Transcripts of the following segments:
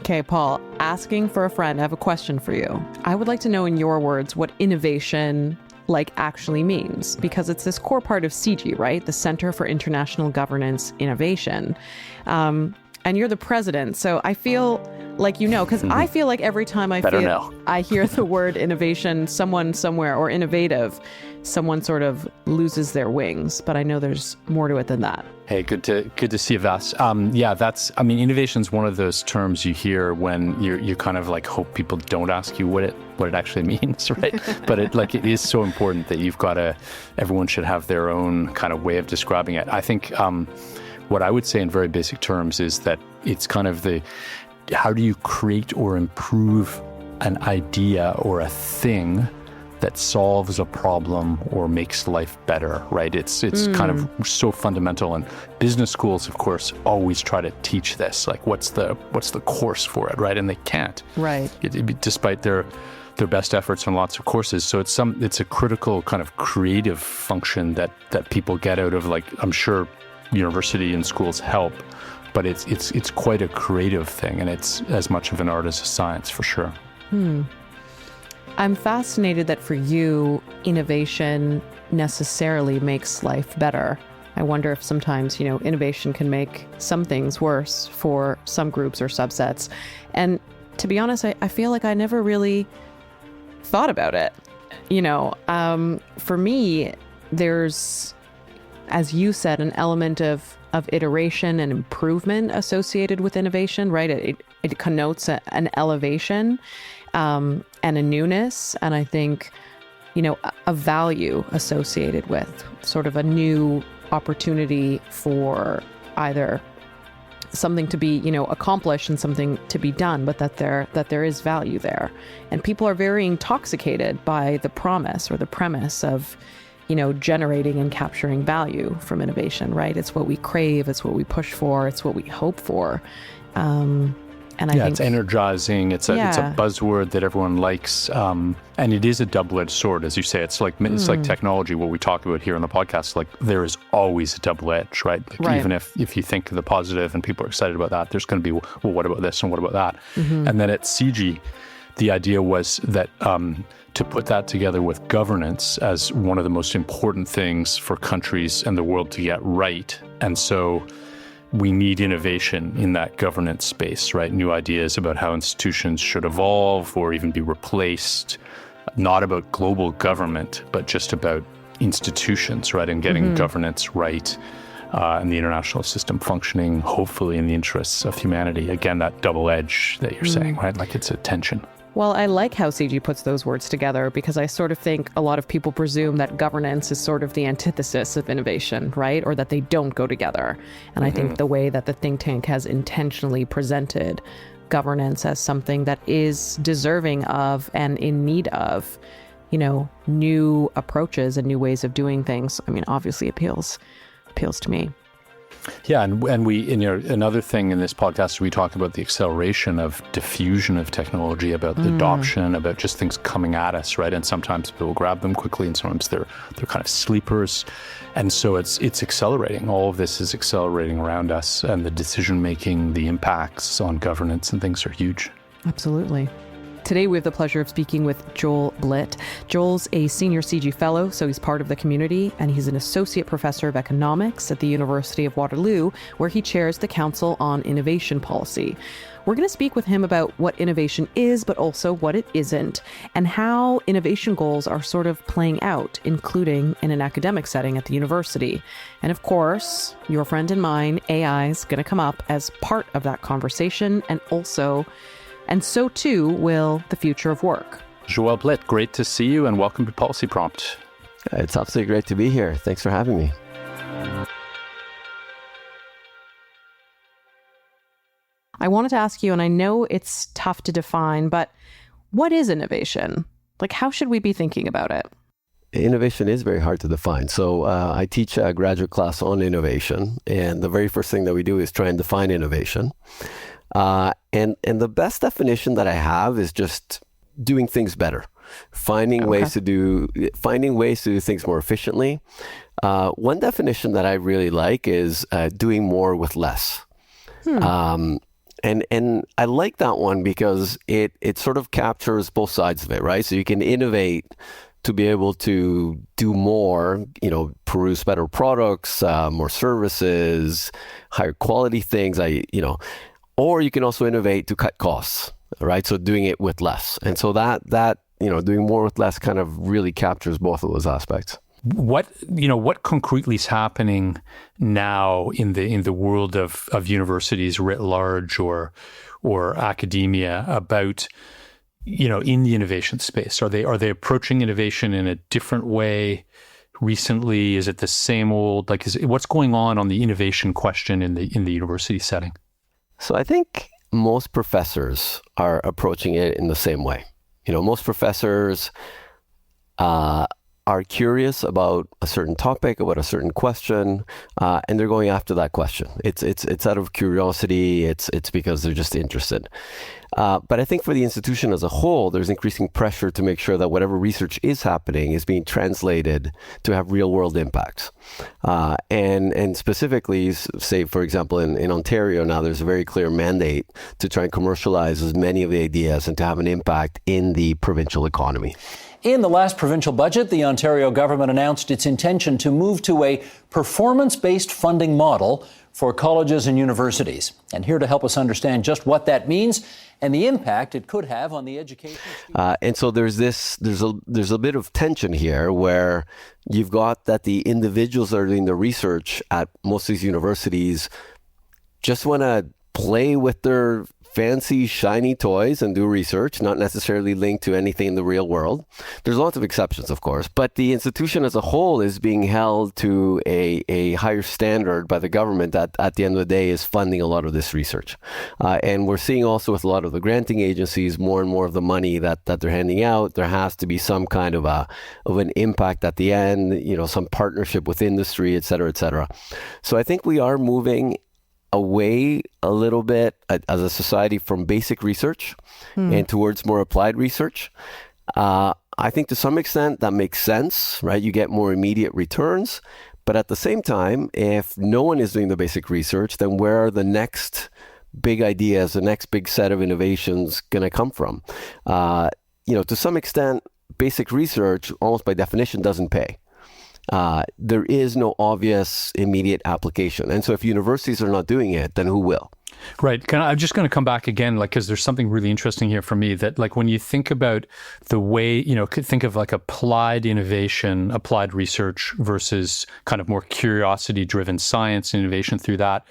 Okay, Paul, asking for a friend, I have a question for you. I would like to know in your words what innovation actually means, because it's this core part of CIGI, right? The Center for International Governance Innovation. And you're the president, so I feel like because I feel like every time I hear the word innovation, someone somewhere, or innovative, someone sort of loses their wings. But I know there's more to it than that. Hey, good to see you, Vass. Innovation is one of those terms you hear when you kind of hope people don't ask you what it actually means, right? But it is so important that everyone should have their own kind of way of describing it. I think what I would say in very basic terms is that it's kind of how do you create or improve an idea or a thing that solves a problem or makes life better, right? It's kind of so fundamental, and business schools, of course, always try to teach this. What's the course for it, right? And they can't, right? Despite their best efforts on lots of courses. So it's a critical kind of creative function that people get out of. I'm sure university and schools help, but it's quite a creative thing, and it's as much of an art as a science, for sure. I'm fascinated that for you, innovation necessarily makes life better. I wonder if sometimes, innovation can make some things worse for some groups or subsets. And to be honest, I feel like I never really thought about it. For me, there's, as you said, an element of iteration and improvement associated with innovation, right? It connotes an elevation and a newness, and I think, a value associated with sort of a new opportunity for either something to be, accomplished and something to be done, but that there is value there. And people are very intoxicated by the promise or the premise of, generating and capturing value from innovation, right? It's what we crave, it's what we push for, it's what we hope for. And I think it's energizing. It's a buzzword that everyone likes, and it is a double-edged sword, as you say. It's like technology. What we talk about here on the podcast, there is always a double edge, right? Right. Even if you think the positive and people are excited about that, there's going to be, well, what about this and what about that? Mm-hmm. And then at CIGI, the idea was that to put that together with governance as one of the most important things for countries and the world to get right, and so we need innovation in that governance space, right? New ideas about how institutions should evolve or even be replaced, not about global government, but just about institutions, right? And getting governance right and the international system functioning, hopefully in the interests of humanity. Again, that double edge that you're saying, right? It's a tension. Well, I like how CIGI puts those words together, because I sort of think a lot of people presume that governance is sort of the antithesis of innovation, right? Or that they don't go together. And I think the way that the think tank has intentionally presented governance as something that is deserving of and in need of, new approaches and new ways of doing things, obviously appeals to me. Yeah, and we another thing in this podcast, we talk about the acceleration of diffusion of technology, about the adoption, about just things coming at us, right? And sometimes people grab them quickly, and sometimes they're kind of sleepers, and so it's accelerating. All of this is accelerating around us, and the decision making, the impacts on governance and things are huge. Absolutely. Today, we have the pleasure of speaking with Joel Blit. Joel's a senior CIGI fellow, so he's part of the community, and he's an associate professor of economics at the University of Waterloo, where he chairs the Council on Innovation Policy. We're going to speak with him about what innovation is, but also what it isn't, and how innovation goals are sort of playing out, including in an academic setting at the university. And of course, your friend and mine, AI, is going to come up as part of that conversation, and so too will the future of work. Joel Blit, great to see you, and welcome to Policy Prompt. It's absolutely great to be here. Thanks for having me. I wanted to ask you, and I know it's tough to define, but what is innovation? How should we be thinking about it? Innovation is very hard to define. So I teach a graduate class on innovation, and the very first thing that we do is try and define innovation. And the best definition that I have is just doing things better, finding ways to do things more efficiently. One definition that I really like is doing more with less. And I like that one because it sort of captures both sides of it, right? So you can innovate to be able to do more, produce better products, more services, higher quality things, or you can also innovate to cut costs, right? So doing it with less. And so that doing more with less kind of really captures both of those aspects. What concretely is happening now in the world of universities writ large or academia about in the innovation space? Are they approaching innovation in a different way recently? Is it the same old? What's going on the innovation question in the university setting? So I think most professors are approaching it in the same way. Most professors are curious about a certain topic, about a certain question, and they're going after that question. It's out of curiosity. It's because they're just interested. But I think for the institution as a whole, there's increasing pressure to make sure that whatever research is happening is being translated to have real world impacts. And specifically, say, for example, in Ontario now, there's a very clear mandate to try and commercialize as many of the ideas and to have an impact in the provincial economy. In the last provincial budget, the Ontario government announced its intention to move to a performance-based funding model for colleges and universities. And here to help us understand just what that means and the impact it could have on the education. And so there's a bit of tension here where you've got that the individuals that are doing the research at most of these universities just want to play with their fancy, shiny toys and do research, not necessarily linked to anything in the real world. There's lots of exceptions, of course, but the institution as a whole is being held to a higher standard by the government that at the end of the day is funding a lot of this research. And we're seeing also with a lot of the granting agencies, more and more of the money that they're handing out, there has to be some kind of an impact at the end, some partnership with industry, et cetera, et cetera. So I think we are moving away a little bit as a society from basic research and towards more applied research. I think to some extent that makes sense, right? You get more immediate returns. But at the same time, if no one is doing the basic research, then where are the next big ideas, the next big set of innovations going to come from? To some extent, basic research, almost by definition, doesn't pay. There is no obvious immediate application. And so if universities are not doing it, then who will? Right. I'm just going to come back again, because there's something really interesting here for me that when you think about the way, think of applied innovation, applied research versus kind of more curiosity driven science and innovation through that.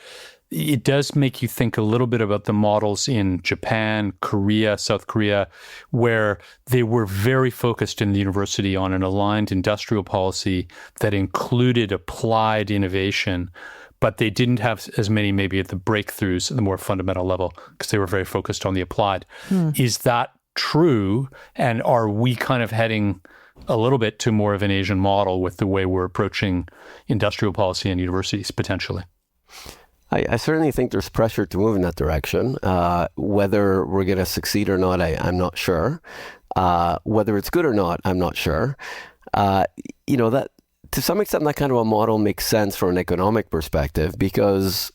It does make you think a little bit about the models in Japan, Korea, South Korea, where they were very focused in the university on an aligned industrial policy that included applied innovation, but they didn't have as many maybe at the breakthroughs at the more fundamental level because they were very focused on the applied. Is that true? And are we kind of heading a little bit to more of an Asian model with the way we're approaching industrial policy and universities potentially? I certainly think there's pressure to move in that direction. Whether we're going to succeed or not, I'm not sure. Whether it's good or not, I'm not sure. That to some extent, that kind of a model makes sense from an economic perspective because,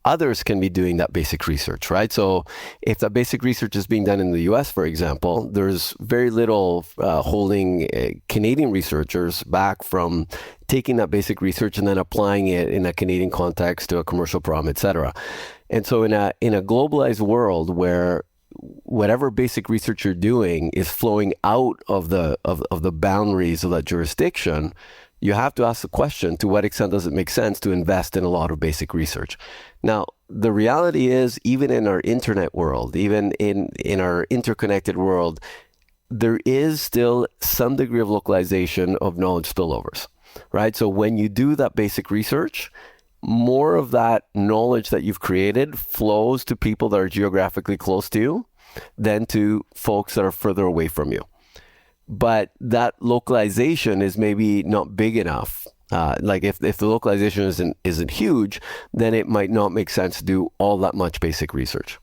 others can be doing that basic research, right? So if that basic research is being done in the US, for example, there's very little holding Canadian researchers back from taking that basic research and then applying it in a Canadian context to a commercial problem, et cetera. And so in a globalized world where whatever basic research you're doing is flowing out of the boundaries of that jurisdiction, you have to ask the question, to what extent does it make sense to invest in a lot of basic research? Now, the reality is, even in our internet world, even in our interconnected world, there is still some degree of localization of knowledge spillovers, right? So when you do that basic research, more of that knowledge that you've created flows to people that are geographically close to you than to folks that are further away from you. But that localization is maybe not big enough. If the localization isn't huge, then it might not make sense to do all that much basic research.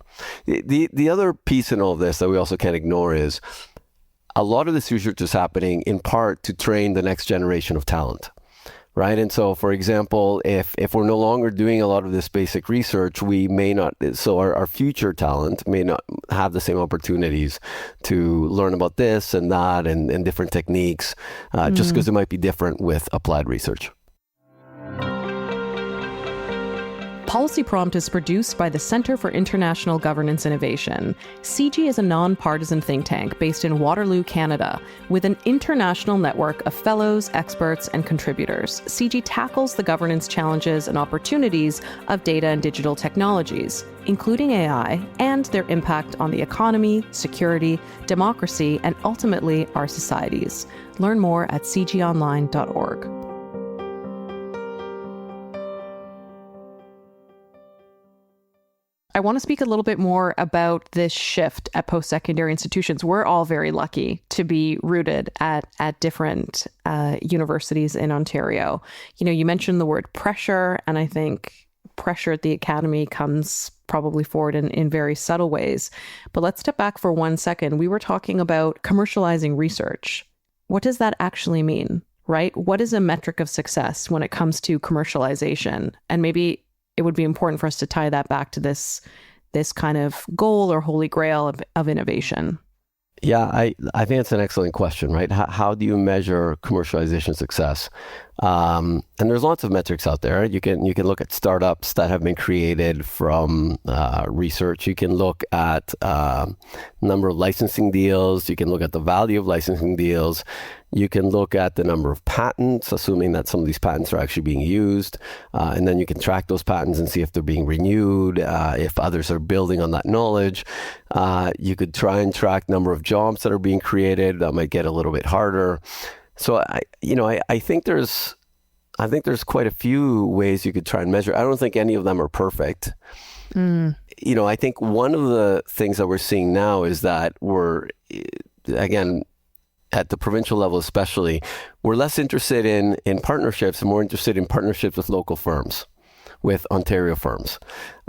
The other piece in all of this that we also can't ignore is a lot of this research is happening in part to train the next generation of talent, right? And so, for example, if we're no longer doing a lot of this basic research, we may not, so our future talent may not have the same opportunities to learn about this and that and different techniques, just because it might be different with applied research. Policy Prompt is produced by the Center for International Governance Innovation. CIGI is a nonpartisan think tank based in Waterloo, Canada, with an international network of fellows, experts, and contributors. CIGI tackles the governance challenges and opportunities of data and digital technologies, including AI, and their impact on the economy, security, democracy, and ultimately our societies. Learn more at cgionline.org. I want to speak a little bit more about this shift at post-secondary institutions. We're all very lucky to be rooted at different universities in Ontario. You know, you mentioned the word pressure, and I think pressure at the academy comes probably forward in very subtle ways. But let's step back for 1 second. We were talking about commercializing research. What does that actually mean, right? What is a metric of success when it comes to commercialization? And maybe it would be important for us to tie that back to this kind of goal or holy grail of innovation. Yeah, I think it's an excellent question, right? How do you measure commercialization success? And there's lots of metrics out there. You can look at startups that have been created from research. You can look at number of licensing deals. You can look at the value of licensing deals. You can look at the number of patents, assuming that some of these patents are actually being used. And then you can track those patents and see if they're being renewed, if others are building on that knowledge. You could try and track number of jobs that are being created. That might get a little bit harder. So I think there's quite a few ways you could try and measure. I don't think any of them are perfect. I think one of the things that we're seeing now is that we're, again, at the provincial level especially, we're less interested in partnerships and more interested in partnerships with local firms, with Ontario firms.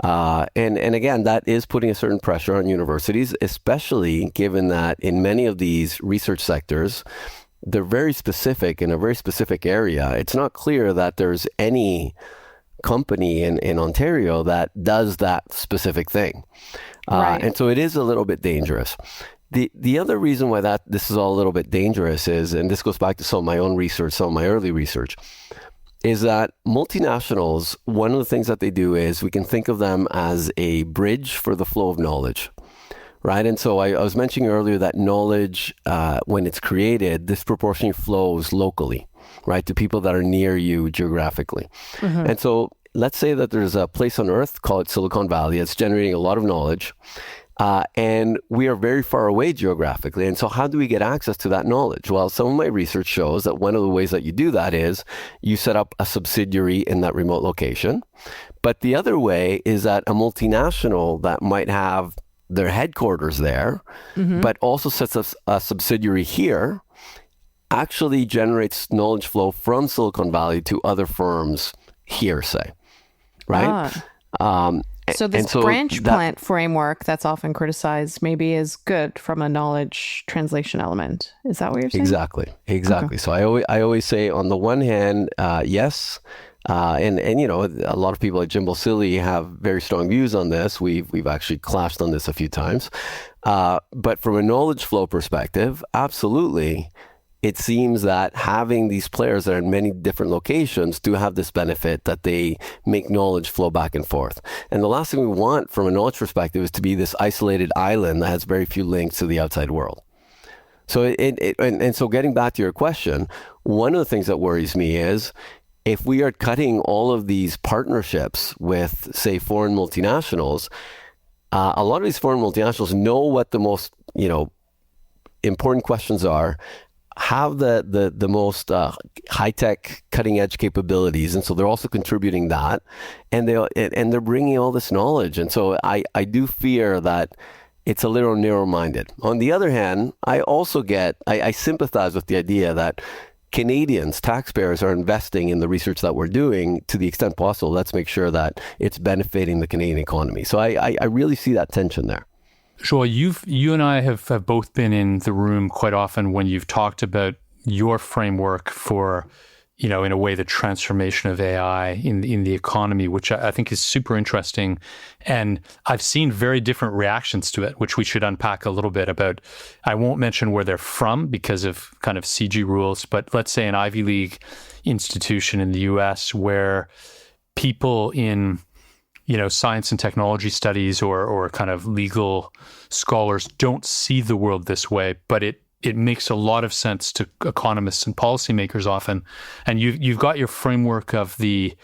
And again, that is putting a certain pressure on universities, especially given that in many of these research sectors, they're very specific in a very specific area. It's not clear that there's any company in Ontario that does that specific thing. Right. And so it is a little bit dangerous. The other reason why this is all a little bit dangerous is, and this goes back to some of my own research, some of my early research, is that multinationals, one of the things that they do is we can think of them as a bridge for the flow of knowledge, right? And so I was mentioning earlier that knowledge, when it's created, disproportionately flows locally, right, to people that are near you geographically. Mm-hmm. And so let's say that there's a place on Earth, call it Silicon Valley, that's generating a lot of knowledge. And we are very far away geographically. And so how do we get access to that knowledge? Well, some of my research shows that one of the ways that you do that is you set up a subsidiary in that remote location. But the other way is that a multinational that might have their headquarters there, but also sets up a subsidiary here, actually generates knowledge flow from Silicon Valley to other firms here, say, right? So this branch plant framework that's often criticized maybe is good from a knowledge translation element. Is that what you're saying? Exactly. Okay. So I always say, on the one hand, yes. And a lot of people at Jim Silly have very strong views on this. We've actually clashed on this a few times. But from a knowledge flow perspective, absolutely. It seems that having these players that are in many different locations do have this benefit that they make knowledge flow back and forth. And the last thing we want from a knowledge perspective is to be this isolated island that has very few links to the outside world. So so getting back to your question, one of the things that worries me is if we are cutting all of these partnerships with, say, foreign multinationals, a lot of these foreign multinationals know what the most, important questions are, have the most high-tech, cutting-edge capabilities, and so they're also contributing that, and they're bringing all this knowledge, and so I do fear that it's a little narrow-minded. On the other hand, I also I sympathize with the idea that Canadians, taxpayers, are investing in the research that we're doing to the extent possible. Let's make sure that it's benefiting the Canadian economy. So I really see that tension there. Joel, you and I have both been in the room quite often when you've talked about your framework for, in a way, the transformation of AI in the economy, which I think is super interesting. And I've seen very different reactions to it, which we should unpack a little bit about. I won't mention where they're from because of kind of CIGI rules, but let's say an Ivy League institution in the US where people in science and technology studies or kind of legal scholars don't see the world this way, but it makes a lot of sense to economists and policymakers often. And you've got your framework of the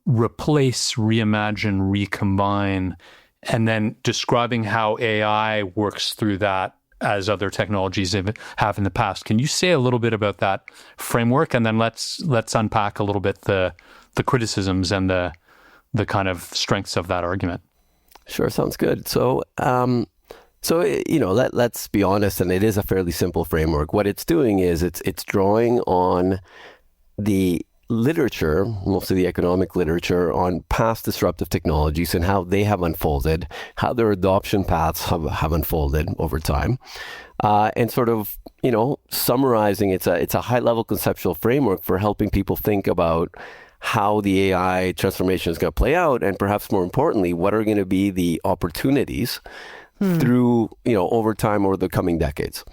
replace, reimagine, recombine, and then describing how AI works through that as other technologies have in the past. Can you say a little bit about that framework? And then let's unpack a little bit the criticisms and the kind of strengths of that argument. Sure, sounds good. So, let's be honest, and it is a fairly simple framework. What it's doing is it's drawing on the literature, most of the economic literature, on past disruptive technologies and how they have unfolded, how their adoption paths have unfolded over time, and sort of, summarizing. It's a high-level conceptual framework for helping people think about how the AI transformation is going to play out, and perhaps more importantly, what are going to be the opportunities through, over time, over the coming decades.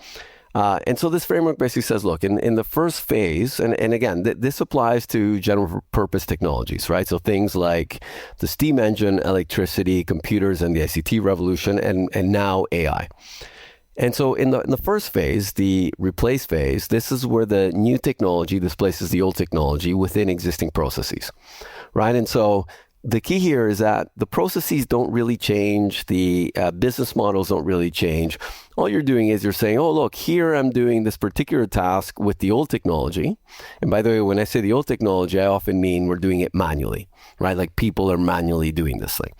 And so this framework basically says, look, in the first phase, and again, this applies to general purpose technologies, right? So things like the steam engine, electricity, computers, and the ICT revolution, and now AI. And so in the first phase, the replace phase, this is where the new technology displaces the old technology within existing processes, right? And so the key here is that the processes don't really change, the business models don't really change. All you're doing is you're saying, oh, look, here I'm doing this particular task with the old technology. And by the way, when I say the old technology, I often mean we're doing it manually, right? Like people are manually doing this thing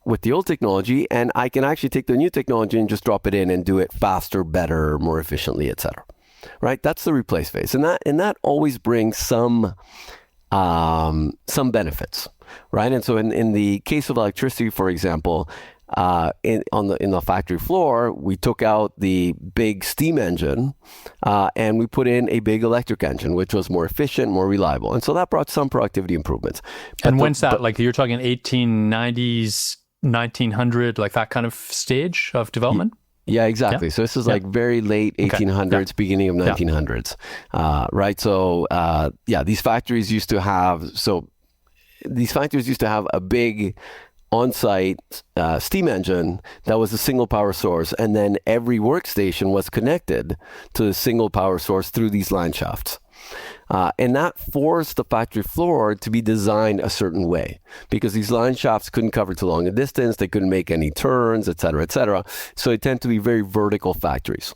with the old technology, and I can actually take the new technology and just drop it in and do it faster, better, more efficiently, etc. Right? That's the replace phase, and that always brings some benefits, right? And so in the case of electricity, for example, in the factory floor, we took out the big steam engine and we put in a big electric engine, which was more efficient, more reliable, and so that brought some productivity improvements. And when's that? Like you're talking 1890s, 1900, like that kind of stage of development? Yeah, exactly. Yeah. So this is like very late 1800s, beginning of 1900s, right? So these factories used to have a big on-site steam engine that was a single power source, and then every workstation was connected to the single power source through these line shafts. And that forced the factory floor to be designed a certain way because these line shafts couldn't cover too long a distance, they couldn't make any turns, et cetera, et cetera. So they tend to be very vertical factories.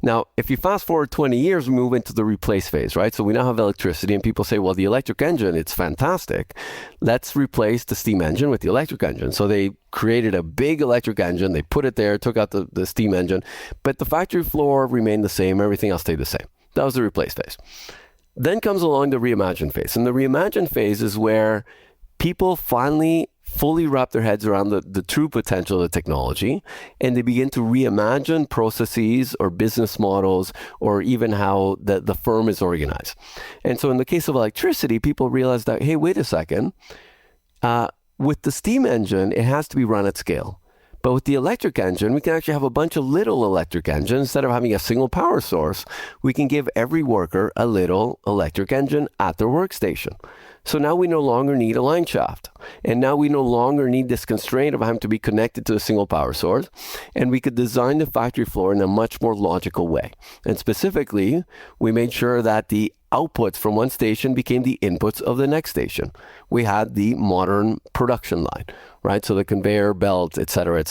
Now, if you fast forward 20 years, we move into the replace phase, right? So we now have electricity, and people say, well, the electric engine, it's fantastic. Let's replace the steam engine with the electric engine. So they created a big electric engine, they put it there, took out the steam engine, but the factory floor remained the same, everything else stayed the same. That was the replace phase. Then comes along the reimagine phase. And the reimagine phase is where people finally fully wrap their heads around the true potential of the technology, and they begin to reimagine processes or business models or even how the firm is organized. And so in the case of electricity, people realize that, hey, wait a second, with the steam engine, it has to be run at scale. But with the electric engine, we can actually have a bunch of little electric engines. Instead of having a single power source, we can give every worker a little electric engine at their workstation. So now we no longer need a line shaft. And now we no longer need this constraint of having to be connected to a single power source. And we could design the factory floor in a much more logical way. And specifically, we made sure that the outputs from one station became the inputs of the next station. We had the modern production line, right? So the conveyor belt, et cetera,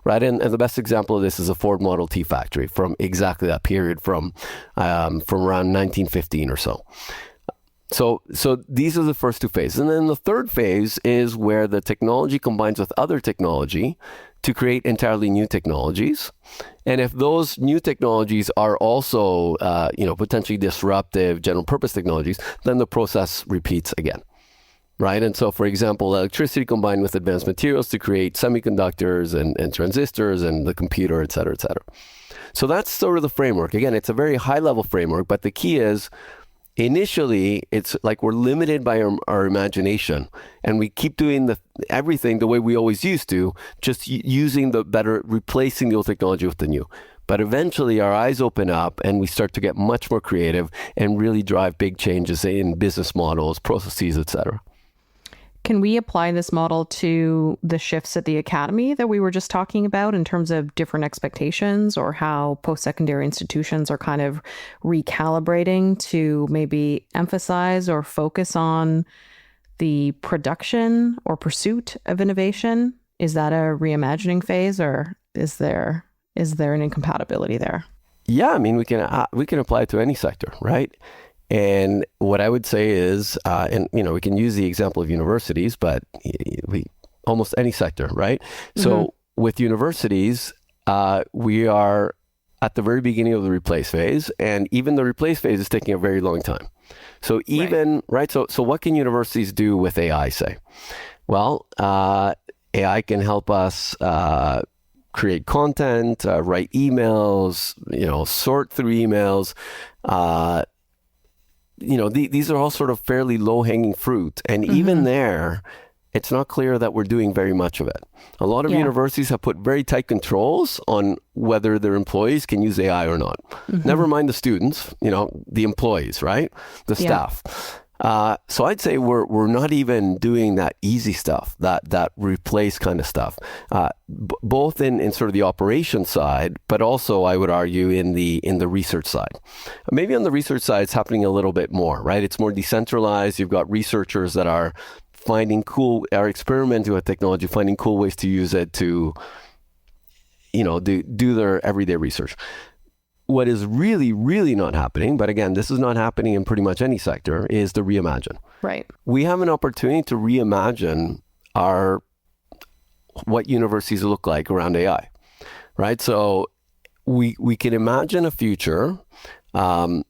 right? And the best example of this is a Ford Model T factory from exactly that period, from around 1915 or so. So these are the first two phases. And then the third phase is where the technology combines with other technology to create entirely new technologies. And if those new technologies are also, potentially disruptive general purpose technologies, then the process repeats again, right? And so, for example, electricity combined with advanced materials to create semiconductors and transistors and the computer, et cetera, et cetera. So that's sort of the framework. Again, it's a very high-level framework, but the key is initially, it's like we're limited by our imagination, and we keep doing everything the way we always used to, just using replacing the old technology with the new. But eventually our eyes open up and we start to get much more creative and really drive big changes in business models, processes, etc. Can we apply this model to the shifts at the academy that we were just talking about in terms of different expectations, or how post-secondary institutions are kind of recalibrating to maybe emphasize or focus on the production or pursuit of innovation? Is that a reimagining phase, or is there an incompatibility there? Yeah, I mean, we can apply it to any sector, right? And what I would say is, and we can use the example of universities, but almost any sector, right? Mm-hmm. So with universities, we are at the very beginning of the replace phase, and even the replace phase is taking a very long time. So So what can universities do with AI, say? Well, AI can help us create content, write emails, sort through emails. These are all sort of fairly low-hanging fruit. And even there, it's not clear that we're doing very much of it. A lot of universities have put very tight controls on whether their employees can use AI or not. Never mind the students, the employees, right? The staff. So I'd say we're not even doing that easy stuff, that replace kind of stuff, both in sort of the operation side, but also I would argue in the research side. Maybe on the research side, it's happening a little bit more, right? It's more decentralized. You've got researchers that are experimenting with technology, finding cool ways to use it to, do their everyday research. What is really, really not happening, but again, this is not happening in pretty much any sector, is the reimagine. Right. We have an opportunity to reimagine what universities look like around AI, right? So we can imagine a future. Are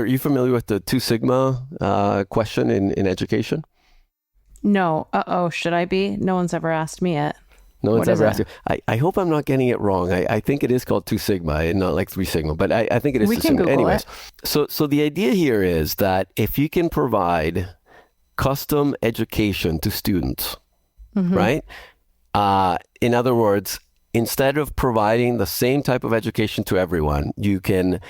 you familiar with the 2 Sigma question in education? No. Should I be? No one's ever asked me it. No one's ever asked you. I hope I'm not getting it wrong. I think it is called 2 Sigma and not like 3 Sigma, but I think it is 2 Sigma. Anyways, so the idea here is that if you can provide custom education to students, right? In other words, instead of providing the same type of education to everyone, you can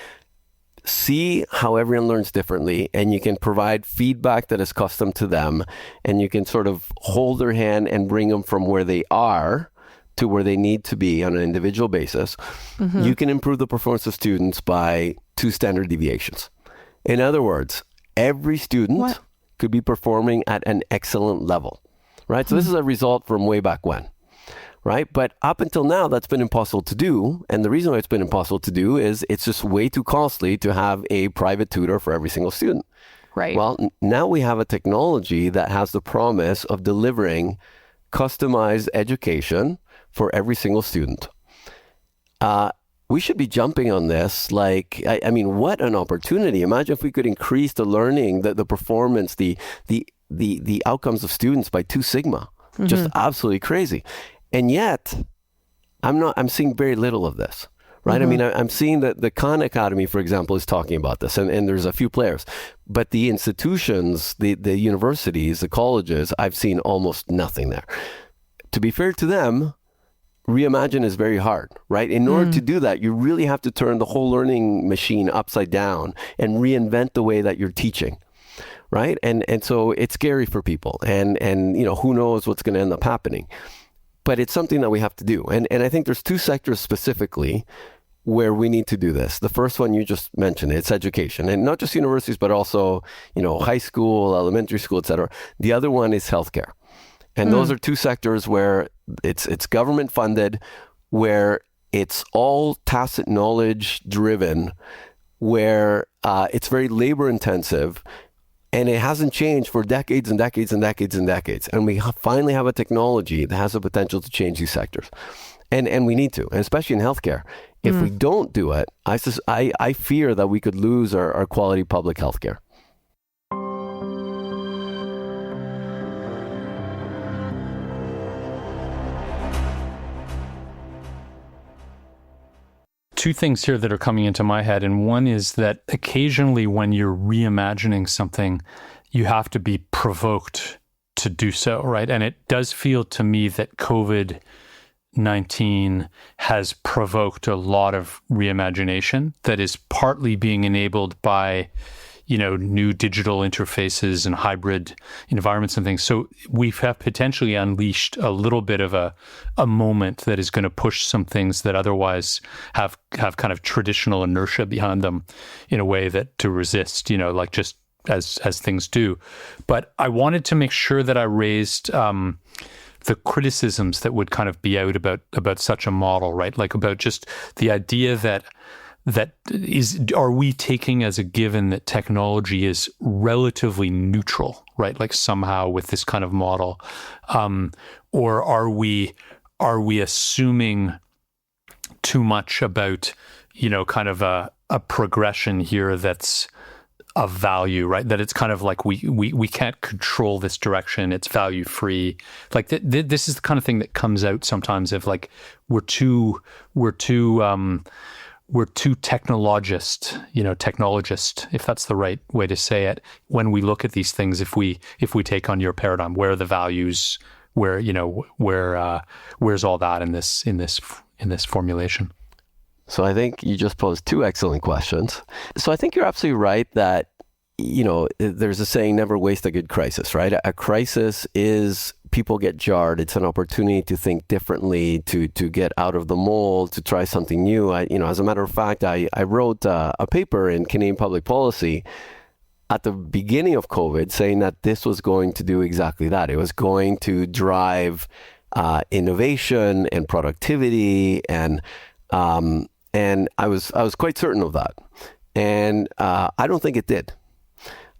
see how everyone learns differently, and you can provide feedback that is custom to them, and you can sort of hold their hand and bring them from where they are to where they need to be on an individual basis. You can improve the performance of students by 2 standard deviations. In other words, every student could be performing at an excellent level, right? So this is a result from way back when. Right? But up until now, that's been impossible to do. And the reason why it's been impossible to do is it's just way too costly to have a private tutor for every single student. Right. Well, now we have a technology that has the promise of delivering customized education for every single student. We should be jumping on this. Like, I mean, what an opportunity. Imagine if we could increase the learning, the performance, the outcomes of students by 2 Sigma. Just absolutely crazy. And yet, I'm seeing very little of this, right? I mean, I'm seeing that the Khan Academy, for example, is talking about this, and there's a few players. But the institutions, the universities, the colleges, I've seen almost nothing there. To be fair to them, reimagine is very hard, right? In order to do that, you really have to turn the whole learning machine upside down and reinvent the way that you're teaching. Right? And so it's scary for people, and who knows what's going to end up happening. But it's something that we have to do. And I think there's 2 sectors specifically where we need to do this. The first one you just mentioned, it's education, and not just universities, but also, high school, elementary school, et cetera. The other one is healthcare. And those are 2 sectors where it's government funded, where it's all tacit knowledge driven, where it's very labor intensive. And it hasn't changed for decades and decades and decades and decades. And we finally have a technology that has the potential to change these sectors. And we need to, and especially in healthcare. If we don't do it, I fear that we could lose our quality public healthcare. two things here that are coming into my head. And one is that occasionally when you're reimagining something, you have to be provoked to do so, right? And it does feel to me that COVID-19 has provoked a lot of reimagination that is partly being enabled by, new digital interfaces and hybrid environments and things. So we have potentially unleashed a little bit of a moment that is going to push some things that otherwise have kind of traditional inertia behind them in a way that to resist, like just as things do. But I wanted to make sure that I raised the criticisms that would kind of be out about such a model, right? Like about just the idea are we taking as a given that technology is relatively neutral, right? Like somehow with this kind of model, or are we assuming too much about, kind of a progression here that's of value, right? That it's kind of like we can't control this direction. It's value free. Like this is the kind of thing that comes out sometimes of like we're too technologist, if that's the right way to say it, when we look at these things, if we take on your paradigm, where are the values, where's all that in this formulation? So I think you just posed two excellent questions. So I think you're absolutely right that, there's a saying, never waste a good crisis, right? A crisis is people get jarred. It's an opportunity to think differently, to get out of the mold, to try something new. As a matter of fact, I wrote a paper in Canadian Public Policy at the beginning of COVID saying that this was going to do exactly that. It was going to drive innovation and productivity, and I was quite certain of that. And I don't think it did.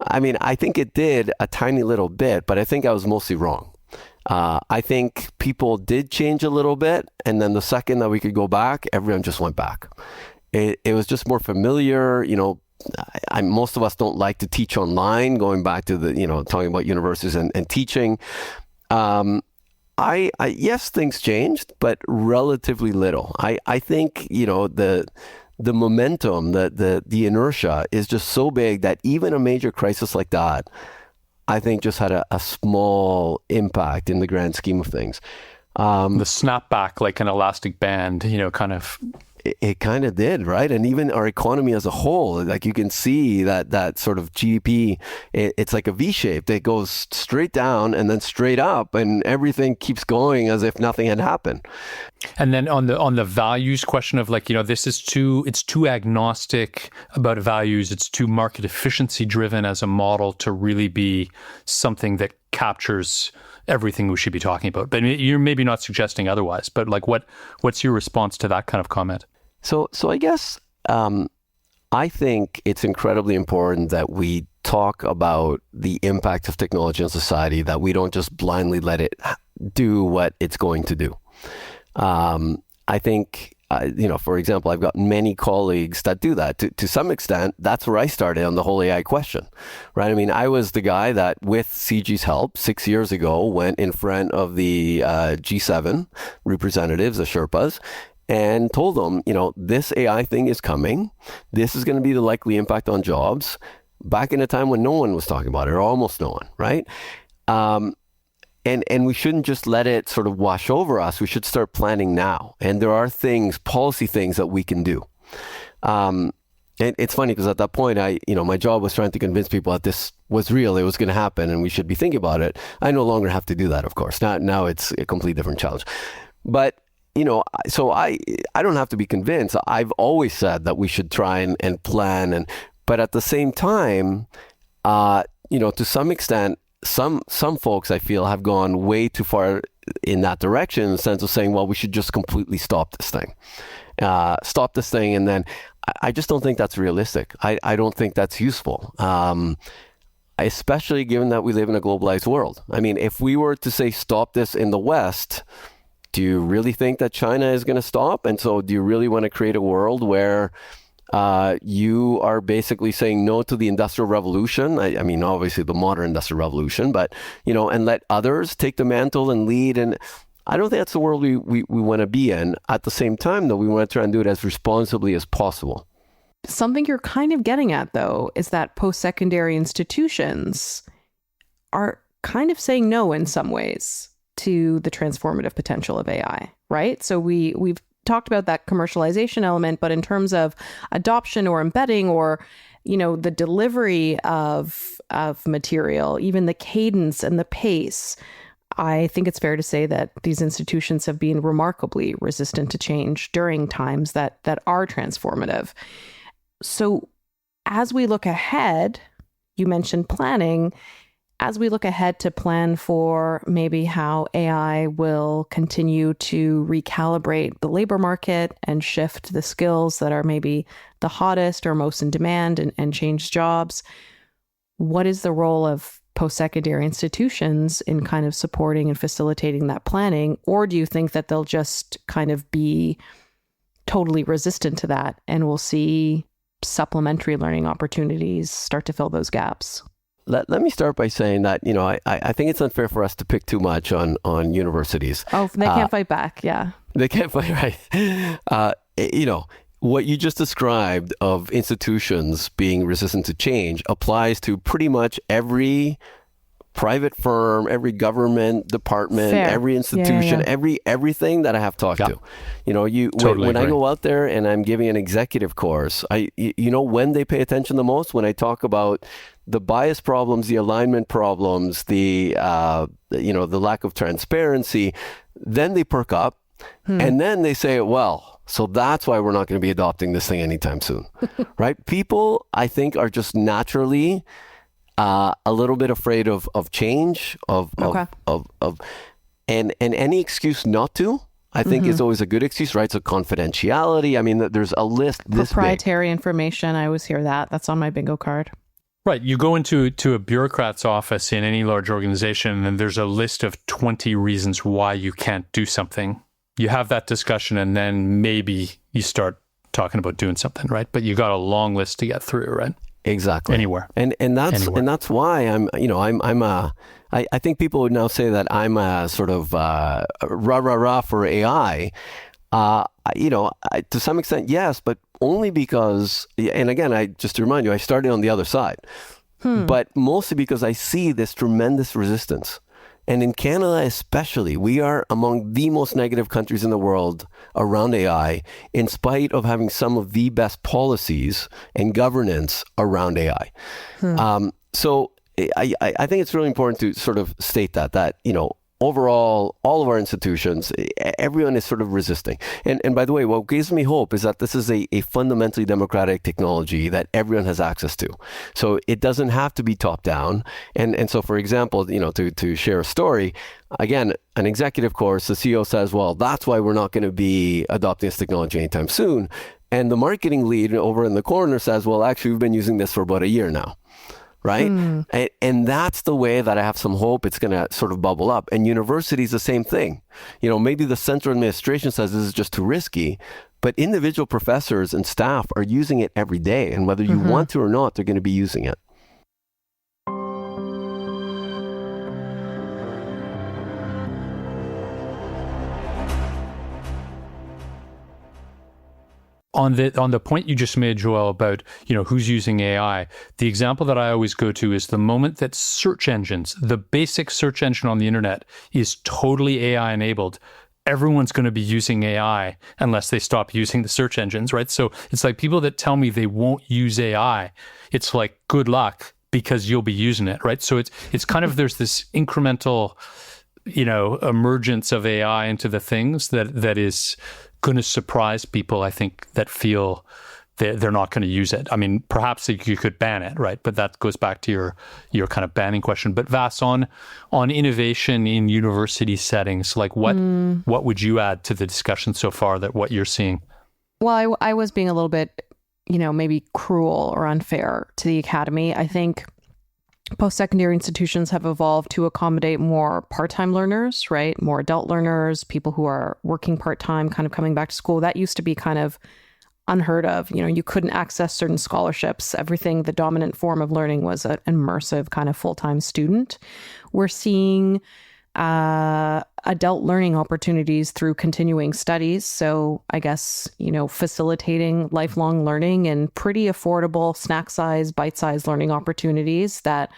I think it did a tiny little bit, but I think I was mostly wrong. I think people did change a little bit, and then the second that we could go back, everyone just went back. It was just more familiar. Most of us don't like to teach online, going back to the, talking about universities and teaching. Yes, things changed, but relatively little. I think, the momentum, the inertia is just so big that even a major crisis like that, I think just had a small impact in the grand scheme of things. The snapback, like an elastic band, kind of. It kind of did, right? And even our economy as a whole, like you can see that sort of GDP, it's like a V shape. It goes straight down and then straight up, and everything keeps going as if nothing had happened. And then on the values question of like, it's too agnostic about values. It's too market efficiency driven as a model to really be something that captures everything we should be talking about. But you're maybe not suggesting otherwise, but like what's your response to that kind of comment? So I guess I think it's incredibly important that we talk about the impact of technology on society, that we don't just blindly let it do what it's going to do. I think, for example, I've got many colleagues that do that. To some extent, that's where I started on the whole AI question, right? I was the guy that, with CIGI's help, 6 years ago, went in front of the G7 representatives, the Sherpas, and told them, this AI thing is coming. This is going to be the likely impact on jobs. Back in a time when no one was talking about it, or almost no one, right? And we shouldn't just let it sort of wash over us. We should start planning now. And there are policy things that we can do. And it's funny because at that point, my job was trying to convince people that this was real, it was going to happen, and we should be thinking about it. I no longer have to do that, of course. Now it's a completely different challenge. But so I don't have to be convinced. I've always said that we should try and plan, but at the same time, to some extent, some folks I feel have gone way too far in that direction, in the sense of saying, well, we should just completely stop this thing, and then I just don't think that's realistic. I don't think that's useful. Especially given that we live in a globalized world. If we were to say stop this in the West, do you really think that China is going to stop? And so do you really want to create a world where you are basically saying no to the Industrial Revolution? Obviously the modern Industrial Revolution, but, and let others take the mantle and lead? And I don't think that's the world we want to be in. At the same time, though, we want to try and do it as responsibly as possible. Something you're kind of getting at, though, is that post-secondary institutions are kind of saying no in some ways to the transformative potential of AI, right? So we've talked about that commercialization element, but in terms of adoption or embedding or, the delivery of material, even the cadence and the pace, I think it's fair to say that these institutions have been remarkably resistant to change during times that are transformative. So as we look ahead, you mentioned planning, as we look ahead to plan for maybe how AI will continue to recalibrate the labor market and shift the skills that are maybe the hottest or most in demand and change jobs, what is the role of post-secondary institutions in kind of supporting and facilitating that planning? Or do you think that they'll just kind of be totally resistant to that and we'll see supplementary learning opportunities start to fill those gaps? Let me start by saying that, I think it's unfair for us to pick too much on universities. Oh, they can't fight back. Yeah. They can't fight, right? What you just described of institutions being resistant to change applies to pretty much every private firm, every government department, Fair. every institution, everything that I have talked to. Totally when I agree. go out there and I'm giving an executive course, when they pay attention the most, when I talk about the bias problems, the alignment problems, the lack of transparency, then they perk up and then they say, well, so that's why we're not going to be adopting this thing anytime soon, right? People, I think, are just naturally a little bit afraid of change, and any excuse not to, I think, is always a good excuse, right? So confidentiality. I mean, there's a list this big. Proprietary information. I always hear that. That's on my bingo card. Right. You go into a bureaucrat's office in any large organization, and there's a list of 20 reasons why you can't do something. You have that discussion, and then maybe you start talking about doing something, right? But you got a long list to get through, right? Exactly. Anywhere. And that's why I think people would now say that I'm a sort of rah for AI. To some extent, yes, but only because, and again, just to remind you, I started on the other side, but mostly because I see this tremendous resistance. And in Canada especially, we are among the most negative countries in the world around AI, in spite of having some of the best policies and governance around AI. So I think it's really important to sort of state that overall, all of our institutions, everyone is sort of resisting. And by the way, what gives me hope is that this is a fundamentally democratic technology that everyone has access to. So it doesn't have to be top down. And so, for example, to share a story, again, an executive course, the CEO says, well, that's why we're not going to be adopting this technology anytime soon. And the marketing lead over in the corner says, well, actually, we've been using this for about a year now. Right? And that's the way that I have some hope it's going to sort of bubble up. And universities, the same thing. Maybe the central administration says this is just too risky, but individual professors and staff are using it every day. And whether you want to or not, they're going to be using it. On the point you just made, Joel, about who's using AI, the example that I always go to is the moment that search engines, the basic search engine on the internet, is totally AI enabled. Everyone's going to be using AI unless they stop using the search engines, right? So it's like people that tell me they won't use AI. It's like, good luck, because you'll be using it, right? So it's kind of, there's this incremental, emergence of AI into the things that is going to surprise people, I think, that feel they're not going to use it. I mean, perhaps you could ban it, right? But that goes back to your kind of banning question. But Vass, on innovation in university settings, like what would you add to the discussion so far that what you're seeing? Well, I was being a little bit, maybe cruel or unfair to the academy. I think post-secondary institutions have evolved to accommodate more part-time learners, right? More adult learners, people who are working part-time, kind of coming back to school. That used to be kind of unheard of. You couldn't access certain scholarships. Everything, the dominant form of learning was an immersive kind of full-time student. We're seeing adult learning opportunities through continuing studies. So I guess, facilitating lifelong learning and pretty affordable snack-size, bite-sized learning opportunities that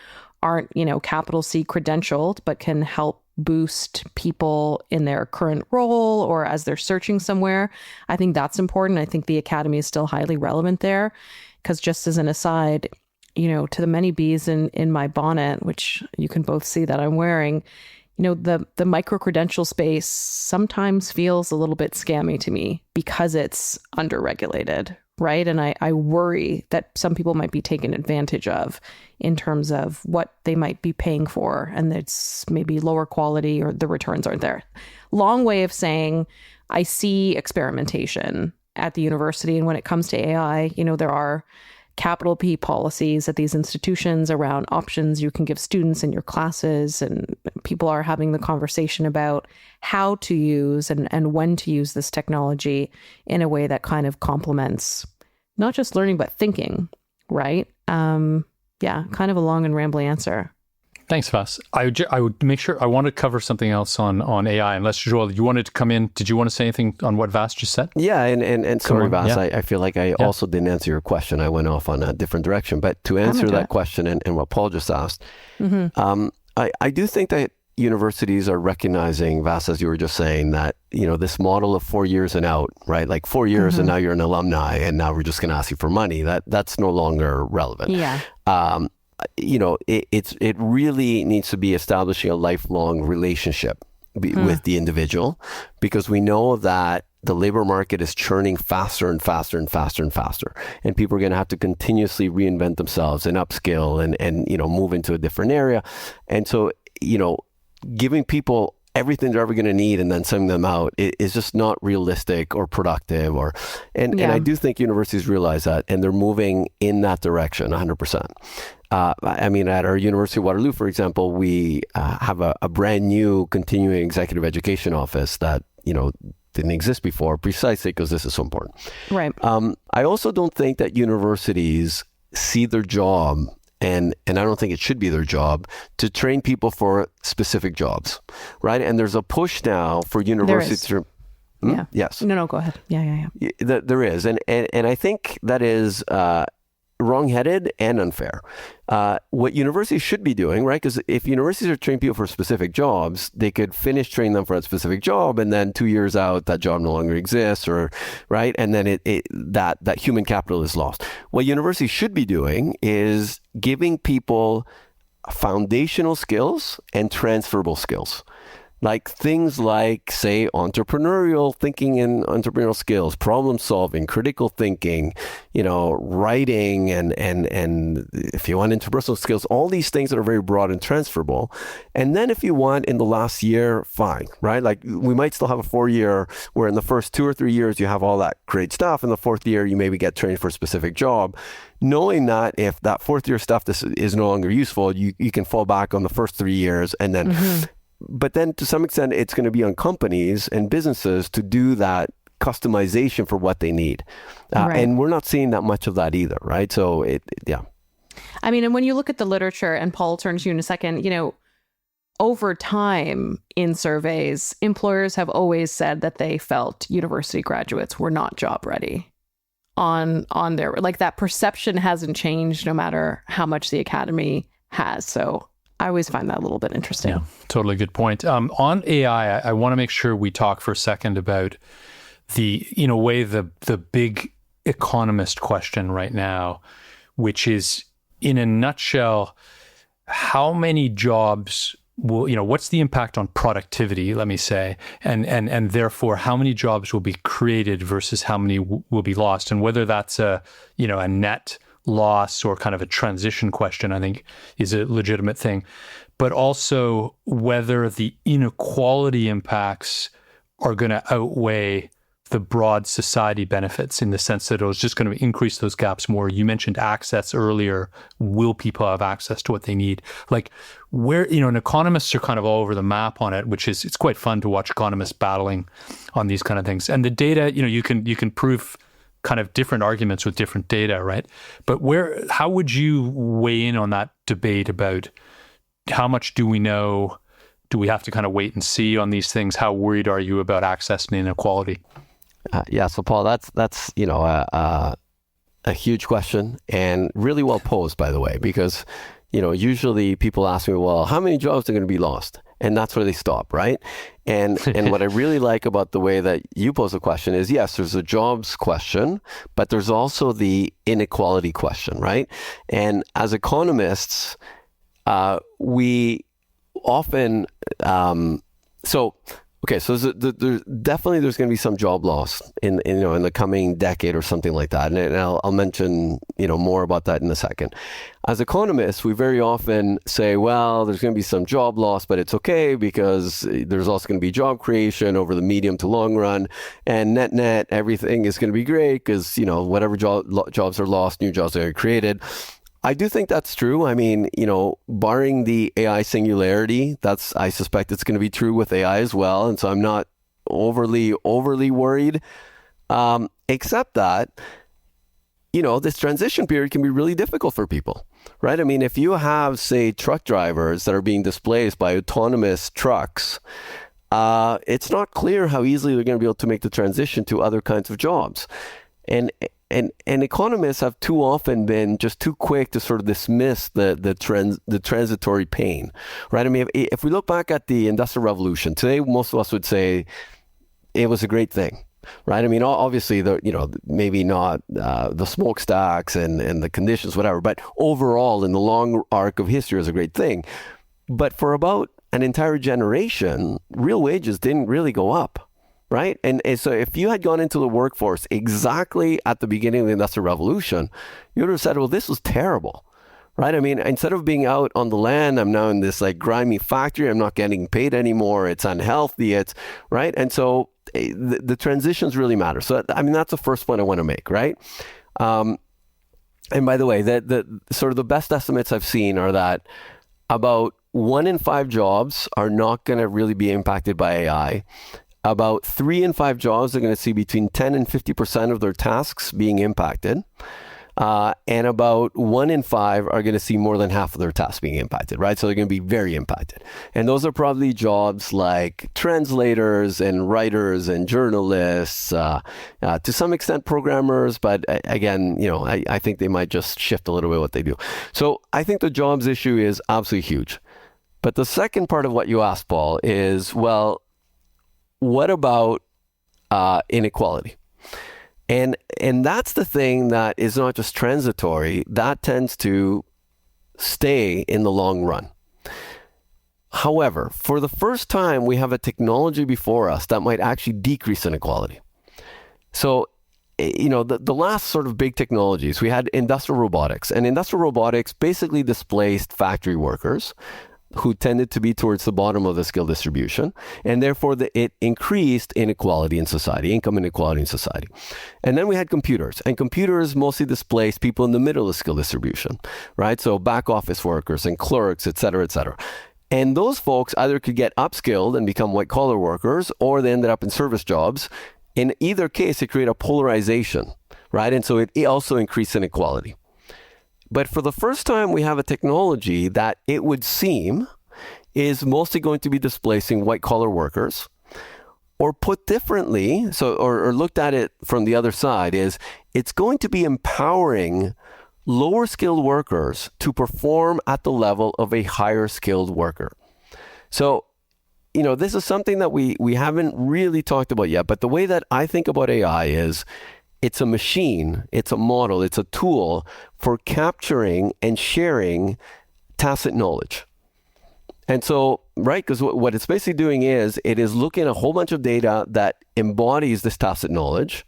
aren't, capital C credentialed, but can help boost people in their current role or as they're searching somewhere. I think that's important. I think the academy is still highly relevant there, because just as an aside, to the many bees in my bonnet, which you can both see that I'm wearing, the micro-credential space sometimes feels a little bit scammy to me because it's under-regulated, right? And I worry that some people might be taken advantage of in terms of what they might be paying for, and it's maybe lower quality or the returns aren't there. Long way of saying I see experimentation at the university, and when it comes to AI, there are capital P policies at these institutions around options you can give students in your classes, and people are having the conversation about how to use and when to use this technology in a way that kind of complements not just learning, but thinking, right? Yeah, kind of a long and rambly answer. Thanks, Vass. I would make sure, I want to cover something else on AI. Unless, Joel, you wanted to come in. Did you want to say anything on what Vass just said? Yeah, and sorry, Vass, yeah. I feel like I also didn't answer your question. I went off on a different direction. But to answer that question and what Paul just asked, I do think that universities are recognizing, Vass, as you were just saying, that, this model of 4 years and out, right? Like 4 years and now you're an alumni and now we're just going to ask you for money. That's no longer relevant. Yeah. It really needs to be establishing a lifelong relationship with the individual, because we know that the labor market is churning faster and faster and faster and faster, and people are going to have to continuously reinvent themselves and upskill and move into a different area. And so, giving people everything they're ever going to need and then sending them out is just not realistic or productive. And I do think universities realize that, and they're moving in that direction 100%. At our University of Waterloo, for example, we have a brand new continuing executive education office that, didn't exist before, precisely because this is so important. Right. I also don't think that universities see their job, and I don't think it should be their job, to train people for specific jobs, right? And there's a push now for universities to... Yeah. Yes. No, go ahead. Yeah. There is. And I think that is wrong-headed and unfair. What universities should be doing, right? Because if universities are training people for specific jobs, they could finish training them for a specific job, and then 2 years out, that job no longer exists, or right, and then that human capital is lost. What universities should be doing is giving people foundational skills and transferable skills. Like things like, say, entrepreneurial thinking and entrepreneurial skills, problem solving, critical thinking, writing, and if you want interpersonal skills, all these things that are very broad and transferable. And then if you want in the last year, fine, right? Like we might still have a 4-year where in the first 2 or 3 years you have all that great stuff. In the 4th year, you maybe get trained for a specific job, knowing that if that 4th year stuff is no longer useful, you can fall back on the first 3 years and then... But then to some extent, it's going to be on companies and businesses to do that customization for what they need. Right. And we're not seeing that much of that either, right? So, yeah. And when you look at the literature, and Paul, I'll turn to you in a second, over time in surveys, employers have always said that they felt university graduates were not job ready on their, like that perception hasn't changed no matter how much the academy has. So I always find that a little bit interesting. Yeah, totally good point. On AI, I want to make sure we talk for a second about the big economist question right now, which is, in a nutshell, how many jobs will, what's the impact on productivity, let me say, and therefore how many jobs will be created versus how many will be lost, and whether that's a net loss or kind of a transition question, I think is a legitimate thing, but also whether the inequality impacts are going to outweigh the broad society benefits, in the sense that it was just going to increase those gaps more. You mentioned access earlier. Will people have access to what they need? Like where, and economists are kind of all over the map on it, which is, it's quite fun to watch economists battling on these kind of things. And the data, you can prove kind of different arguments with different data, right? But how would you weigh in on that debate about how much do we know do we have to kind of wait and see on these things? How worried are you about access and inequality? Yeah, so Paul, that's a huge question, and really well posed, by the way, because usually people ask me, well, how many jobs are going to be lost? And that's where they stop, right? And what I really like about the way that you pose the question is, yes, there's a jobs question, but there's also the inequality question, right? And as economists, we often, so definitely there's going to be some job loss in the coming decade or something like that, and I'll mention more about that in a second. As economists, we very often say, well, there's going to be some job loss, but it's okay because there's also going to be job creation over the medium to long run, and net everything is going to be great because whatever jobs are lost, new jobs are created. I do think that's true. I mean, barring the AI singularity, I suspect it's going to be true with AI as well. And so I'm not overly worried, except that, this transition period can be really difficult for people, right? I mean, if you have, say, truck drivers that are being displaced by autonomous trucks, it's not clear how easily they're going to be able to make the transition to other kinds of jobs. And economists have too often been just too quick to sort of dismiss the transitory pain, right? I mean, if we look back at the Industrial Revolution, today most of us would say it was a great thing, right? I mean, obviously, maybe not the smokestacks and the conditions, whatever, but overall, in the long arc of history, it was a great thing. But for about an entire generation, real wages didn't really go up. Right? And so if you had gone into the workforce exactly at the beginning of the Industrial Revolution, you would have said, well, this was terrible, right? I mean, instead of being out on the land, I'm now in this like grimy factory. I'm not getting paid anymore. It's unhealthy. It's right. And so the transitions really matter. So, I mean, that's the first point I want to make, right? And by the way, the sort of the best estimates I've seen are that about 1 in 5 jobs are not going to really be impacted by AI. About 3 in 5 jobs are going to see between 10 and 50% of their tasks being impacted. And about 1 in 5 are going to see more than half of their tasks being impacted, right? So they're going to be very impacted. And those are probably jobs like translators and writers and journalists, to some extent programmers, but again, I think they might just shift a little bit what they do. So I think the jobs issue is absolutely huge. But the second part of what you asked, Paul, is, well, what about inequality? And that's the thing that is not just transitory, that tends to stay in the long run. However, for the first time, we have a technology before us that might actually decrease inequality. So, the last sort of big technologies, we had industrial robotics, and industrial robotics basically displaced factory workers who tended to be towards the bottom of the skill distribution, and therefore it increased inequality in society, income inequality in society. And then we had computers, and computers mostly displaced people in the middle of the skill distribution, right? So back office workers and clerks, et cetera, et cetera. And those folks either could get upskilled and become white-collar workers, or they ended up in service jobs. In either case, it created a polarization, right? And so it also increased inequality. But for the first time, we have a technology that it would seem is mostly going to be displacing white-collar workers. Or put differently, or looked at it from the other side, is it's going to be empowering lower-skilled workers to perform at the level of a higher-skilled worker. So, this is something that we haven't really talked about yet. But the way that I think about AI is, it's a machine, it's a model, it's a tool for capturing and sharing tacit knowledge. And so, right, because what it's basically doing is, it is looking at a whole bunch of data that embodies this tacit knowledge,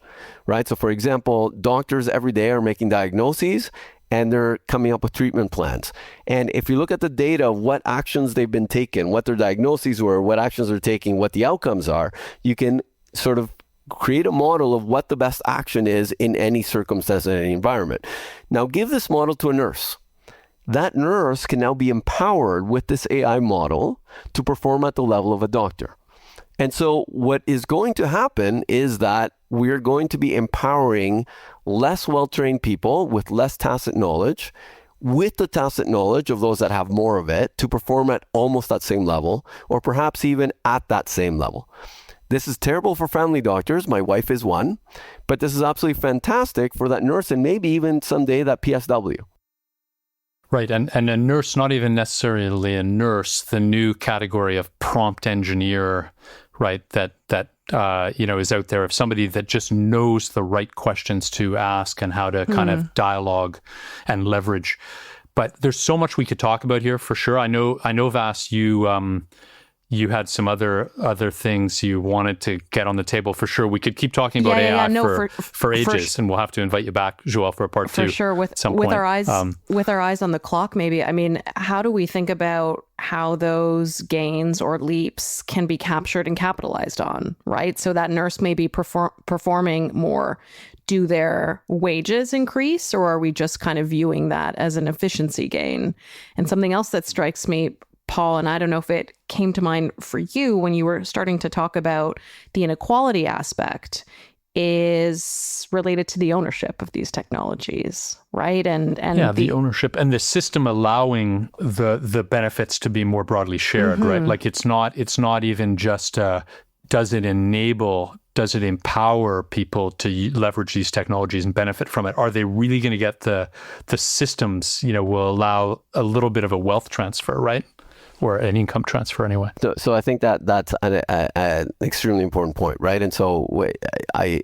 right? So for example, doctors every day are making diagnoses and they're coming up with treatment plans. And if you look at the data of what actions they've been taken, what their diagnoses were, what actions they're taking, what the outcomes are, you can sort of create a model of what the best action is in any circumstance, in any environment. Now give this model to a nurse. That nurse can now be empowered with this AI model to perform at the level of a doctor. And so what is going to happen is that we're going to be empowering less well-trained people with less tacit knowledge with the tacit knowledge of those that have more of it to perform at almost that same level, or perhaps even at that same level. This is terrible for family doctors. My wife is one, but this is absolutely fantastic for that nurse and maybe even someday that PSW. Right, and a nurse, not even necessarily a nurse, the new category of prompt engineer, right, that is out there, of somebody that just knows the right questions to ask and how to kind of dialogue and leverage. But there's so much we could talk about here for sure. I know, Vass, you had some other things you wanted to get on the table for sure. We could keep talking about AI for ages, and we'll have to invite you back, Joel, for a part two. For sure, with our eyes on the clock, maybe. I mean, how do we think about how those gains or leaps can be captured and capitalized on, right? So that nurse may be performing more. Do their wages increase, or are we just kind of viewing that as an efficiency gain? And something else that strikes me, Paul, and I don't know if it came to mind for you when you were starting to talk about the inequality aspect, is related to the ownership of these technologies, right? And the ownership and the system allowing the benefits to be more broadly shared, right? Like it's not even just does it empower people to leverage these technologies and benefit from it? Are they really going to get the systems, will allow a little bit of a wealth transfer, right? Or an income transfer anyway. So I think that's an extremely important point, right? And so I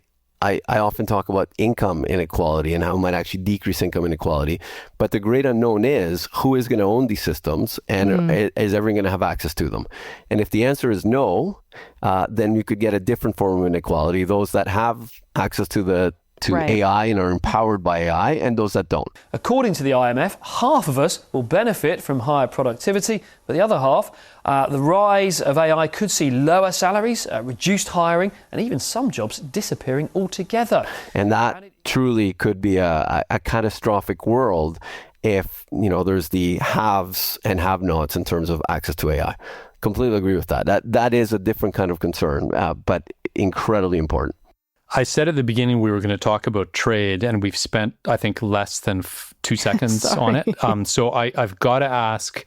often talk about income inequality and how it might actually decrease income inequality. But the great unknown is who is going to own these systems and is everyone going to have access to them? And if the answer is no, then you could get a different form of inequality. Those that have access to AI and are empowered by AI, and those that don't. According to the IMF, half of us will benefit from higher productivity, but the other half, the rise of AI could see lower salaries, reduced hiring, and even some jobs disappearing altogether. And that truly could be a catastrophic world if, there's the haves and have-nots in terms of access to AI. Completely agree with that. That is a different kind of concern, but incredibly important. I said at the beginning we were going to talk about trade, and we've spent, I think, less than 2 seconds on it. So I've got to ask,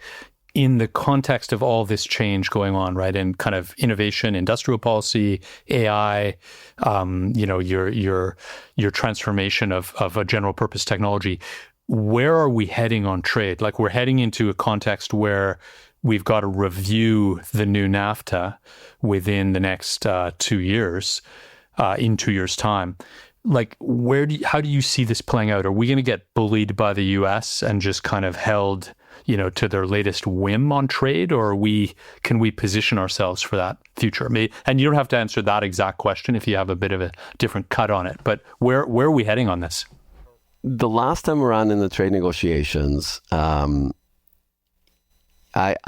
in the context of all this change going on, right, and kind of innovation, industrial policy, AI, your transformation of a general purpose technology, where are we heading on trade? Like, we're heading into a context where we've got to review the new NAFTA within the next 2 years. In 2 years' time. Like, how do you see this playing out? Are we going to get bullied by the US and just kind of held, to their latest whim on trade, or can we position ourselves for that future? And you don't have to answer that exact question if you have a bit of a different cut on it, but where are we heading on this? The last time around in the trade negotiations, I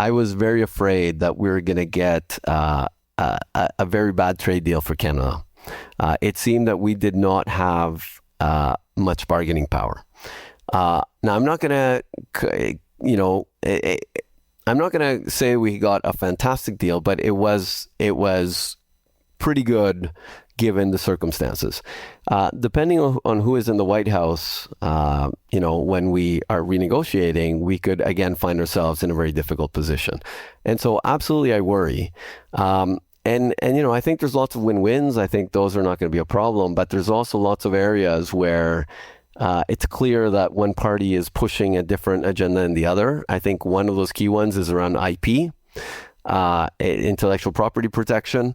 was very afraid that we were going to get a very bad trade deal for Canada. It seemed that we did not have much bargaining power. Now, I'm not going to say we got a fantastic deal, but it was pretty good given the circumstances. Depending on who is in the White House, when we are renegotiating, we could again find ourselves in a very difficult position. And so absolutely I worry. And I think there's lots of win-wins. I think those are not going to be a problem, but there's also lots of areas where it's clear that one party is pushing a different agenda than the other. I think one of those key ones is around IP, intellectual property protection,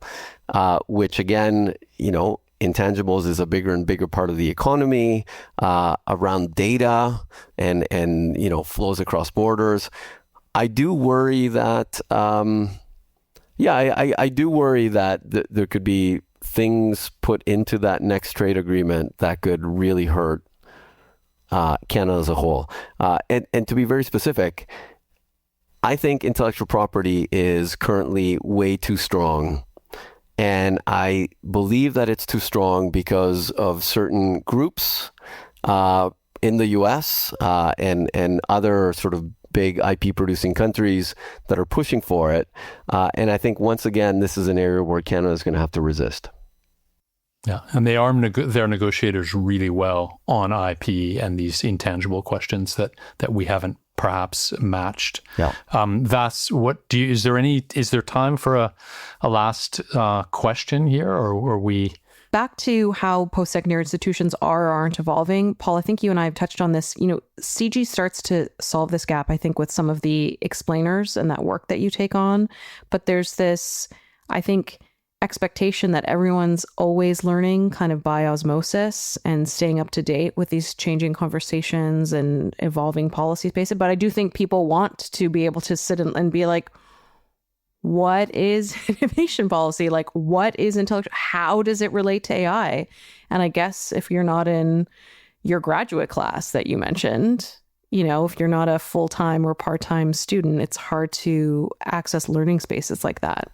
which again, intangibles is a bigger and bigger part of the economy, around data and flows across borders. I do worry that... I do worry that there could be things put into that next trade agreement that could really hurt Canada as a whole. And to be very specific, I think intellectual property is currently way too strong. And I believe that it's too strong because of certain groups in the US and other sort of big IP producing countries that are pushing for it. And I think once again, this is an area where Canada is going to have to resist. Yeah, and they're negotiators really well on IP and these intangible questions that we haven't perhaps matched. Yeah. Vass, is there time for a last question here, or are we? Back to how post-secondary institutions are or aren't evolving, Paul, I think you and I have touched on this. CIGI starts to solve this gap, I think, with some of the explainers and that work that you take on. But there's this, I think, expectation that everyone's always learning kind of by osmosis and staying up to date with these changing conversations and evolving policy spaces. But I do think people want to be able to sit and be like, what is innovation policy? Like, what is intelligence? How does it relate to AI? And I guess if you're not in your graduate class that you mentioned, if you're not a full-time or part-time student, it's hard to access learning spaces like that.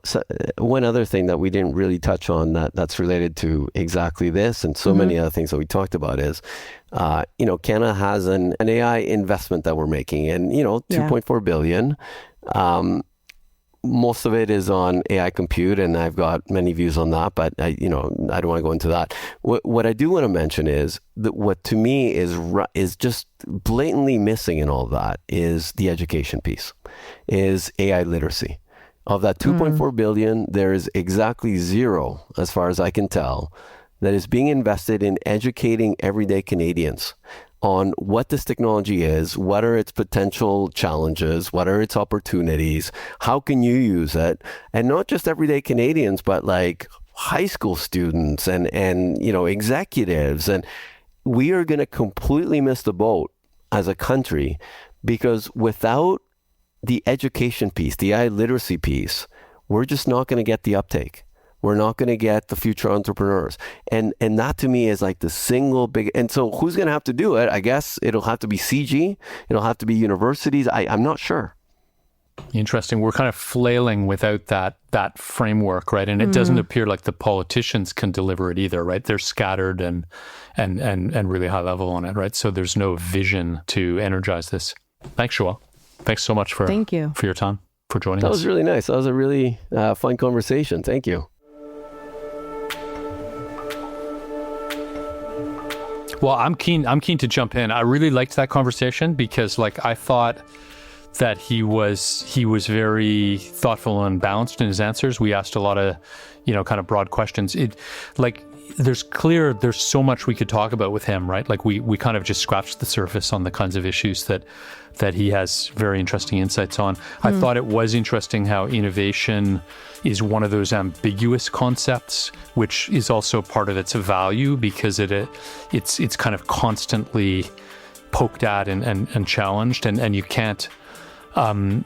So one other thing that we didn't really touch on that's related to exactly this and so many other things that we talked about is, Canada has an AI investment that we're making, and, 2.4 billion. Most of it is on AI compute, and I've got many views on that, but I don't want to go into that. What I do want to mention is that what to me is just blatantly missing in all of that is the education piece, is AI literacy. Of that 2.4 billion, there is exactly zero, as far as I can tell, that is being invested in educating everyday Canadians on what this technology is, what are its potential challenges, what are its opportunities, how can you use it, and not just everyday Canadians, but like high school students and executives. And we are going to completely miss the boat as a country, because without the education piece, the AI literacy piece, we're just not going to get the uptake. We're not going to get the future entrepreneurs. And that to me is like the single big, and so who's going to have to do it? I guess it'll have to be CIGI. It'll have to be universities. I'm not sure. Interesting. We're kind of flailing without that framework, right? And it doesn't appear like the politicians can deliver it either, right? They're scattered and really high level on it, right? So there's no vision to energize this. Thanks, Joel. Thanks so much for your time, for joining us. That was really nice. That was a really fun conversation. Thank you. Well, I'm keen to jump in. I really liked that conversation because I thought that he was very thoughtful and balanced in his answers. We asked a lot of, kind of broad questions. There's so much we could talk about with him, right? We kind of just scratched the surface on the kinds of issues that he has very interesting insights on. I thought it was interesting how innovation is one of those ambiguous concepts, which is also part of its value because it's kind of constantly poked at and challenged, and you can't,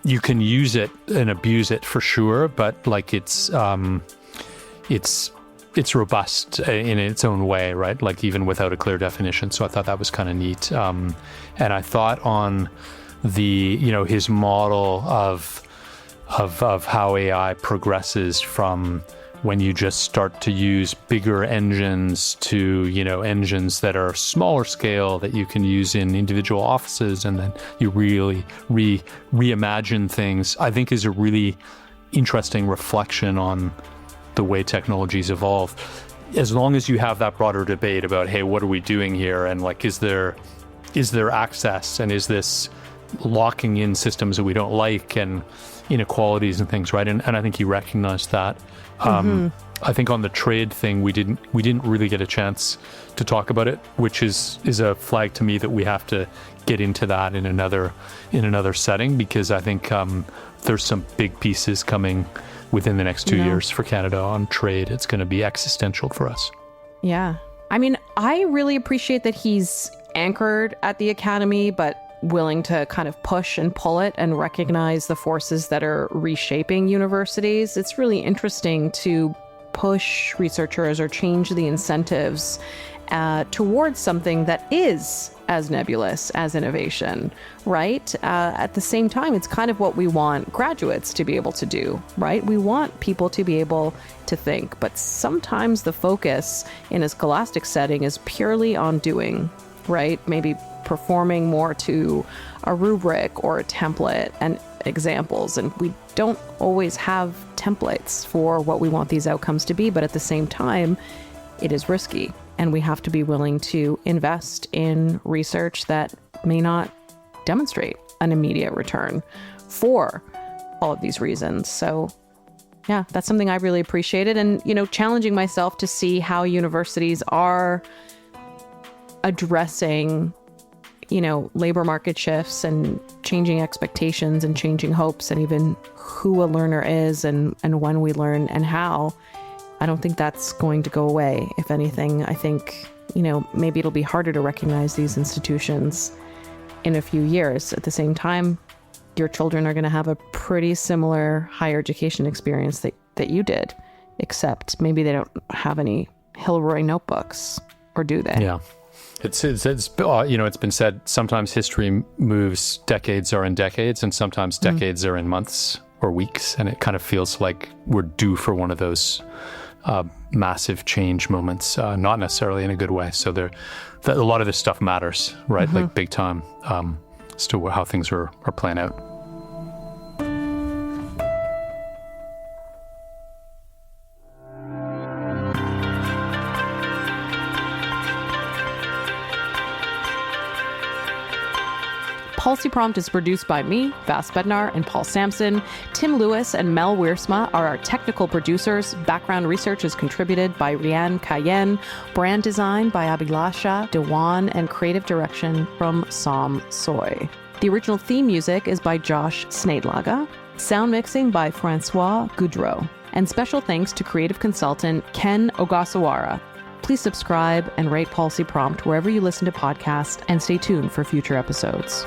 you can use it and abuse it for sure, but it's robust in its own way, right? Even without a clear definition. So I thought that was kind of neat. And I thought on the, his model of how AI progresses from when you just start to use bigger engines to, engines that are smaller scale that you can use in individual offices, and then you really reimagine things, I think is a really interesting reflection on the way technologies evolve. As long as you have that broader debate about, hey, what are we doing here? And is there access, and is this locking in systems that we don't like, and inequalities and things, right? And I think he recognized that. I think on the trade thing, we didn't really get a chance to talk about it, which is a flag to me that we have to get into that in another setting, because I think there's some big pieces coming within the next 2 years for Canada on trade. It's going to be existential for us. Yeah. I mean, I really appreciate that he's anchored at the academy, but willing to kind of push and pull it and recognize the forces that are reshaping universities. It's really interesting to push researchers or change the incentives towards something that is as nebulous as innovation, right? At the same time, it's kind of what we want graduates to be able to do, right? We want people to be able to think, but sometimes the focus in a scholastic setting is purely on doing, right? Maybe performing more to a rubric or a template. And examples, and we don't always have templates for what we want these outcomes to be, but at the same time, it is risky, and we have to be willing to invest in research that may not demonstrate an immediate return for all of these reasons. So yeah, that's something I really appreciated, and, challenging myself to see how universities are addressing, labor market shifts and changing expectations and changing hopes, and even who a learner is and when we learn and how. I don't think that's going to go away. If anything, I think, maybe it'll be harder to recognize these institutions in a few years. At the same time, your children are going to have a pretty similar higher education experience that you did, except maybe they don't have any Hilroy notebooks, or do they? Yeah. It's been said, sometimes history moves, decades are in decades, and sometimes decades are in months or weeks, and it kind of feels like we're due for one of those massive change moments, not necessarily in a good way. So a lot of this stuff matters, right? Like big time, as to how things are playing out. Policy Prompt is produced by me, Vass Bednar, and Paul Samson. Tim Lewis and Mel Wiersma are our technical producers. Background research is contributed by Reanne Cayenne. Brand design by Abhilasha Dewan, and creative direction from Som Tsoi. The original theme music is by Josh Snedlaga. Sound mixing by Francois Goudreau. And special thanks to creative consultant Ken Ogasawara. Please subscribe and rate Policy Prompt wherever you listen to podcasts, and stay tuned for future episodes.